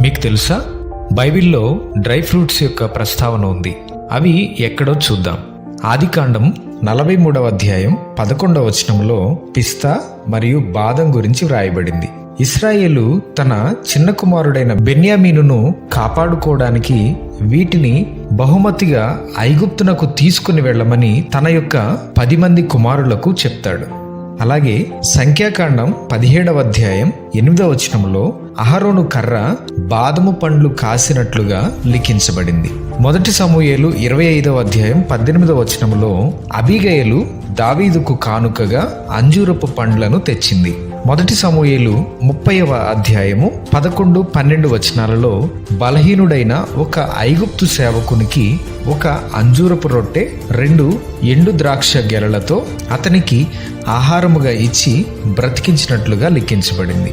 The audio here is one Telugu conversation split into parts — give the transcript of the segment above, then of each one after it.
మీకు తెలుసా, బైబిల్లో డ్రై ఫ్రూట్స్ యొక్క ప్రస్తావన ఉంది. అవి ఎక్కడో చూద్దాం. ఆదికాండం 43వ అధ్యాయం 11వ వచనంలో పిస్తా మరియు బాదం గురించి వ్రాయబడింది. ఇశ్రాయేలు తన చిన్న కుమారుడైన బెన్యామీనును కాపాడుకోవడానికి వీటిని బహుమతిగా ఐగుప్తునకు తీసుకుని వెళ్ళమని తన యొక్క 10 మంది కుమారులకు చెప్తాడు. అలాగే సంఖ్యాకాండం 17వ అధ్యాయం 8వ వచనంలో అహరోను కర్ర బాదము పండ్లు కాసినట్లుగా లిఖించబడింది. 1 సమూయేలు 25వ అధ్యాయం 18వ వచనంలో అబీగయలు దావీదుకు కానుకగా అంజూరపు పండ్లను తెచ్చింది. 1 సమూయేలు 30వ అధ్యాయము 11, 12 వచనాలలో బలహీనుడైన ఒక ఐగుప్తు సేవకునికి ఒక అంజూరపు రొట్టె 2 ఎండు ద్రాక్ష గెలలతో అతనికి ఆహారముగా ఇచ్చి బ్రతికించినట్లుగా లిఖించబడింది.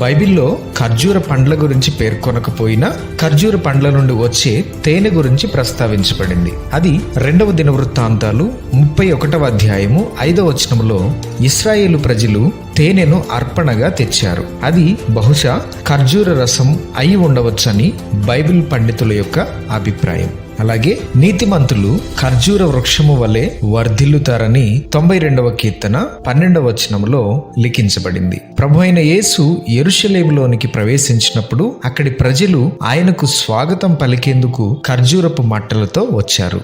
బైబిల్లో ఖర్జూర పండ్ల గురించి పేర్కొనకపోయినా ఖర్జూర పండ్ల నుండి వచ్చే తేనె గురించి ప్రస్తావించబడింది. అది 2వ దినవృత్తాంతాలు 31వ అధ్యాయము 5వ వచనంలో ఇశ్రాయేలు ప్రజలు తేనెను అర్పణగా తెచ్చారు. అది బహుశా ఖర్జూర రసం అయి ఉండవచ్చని బైబిల్ పండితుల యొక్క అభిప్రాయం. అలాగే నీతిమంతులు ఖర్జూర వృక్షము వలె వర్ధిల్లుతారని 92వ కీర్తన 12వ వచనంలో లిఖించబడింది. ప్రభువైన యేసు యెరూషలేములోనికి ప్రవేశించినప్పుడు అక్కడి ప్రజలు ఆయనకు స్వాగతం పలికేందుకు ఖర్జూరపు మట్టలతో వచ్చారు.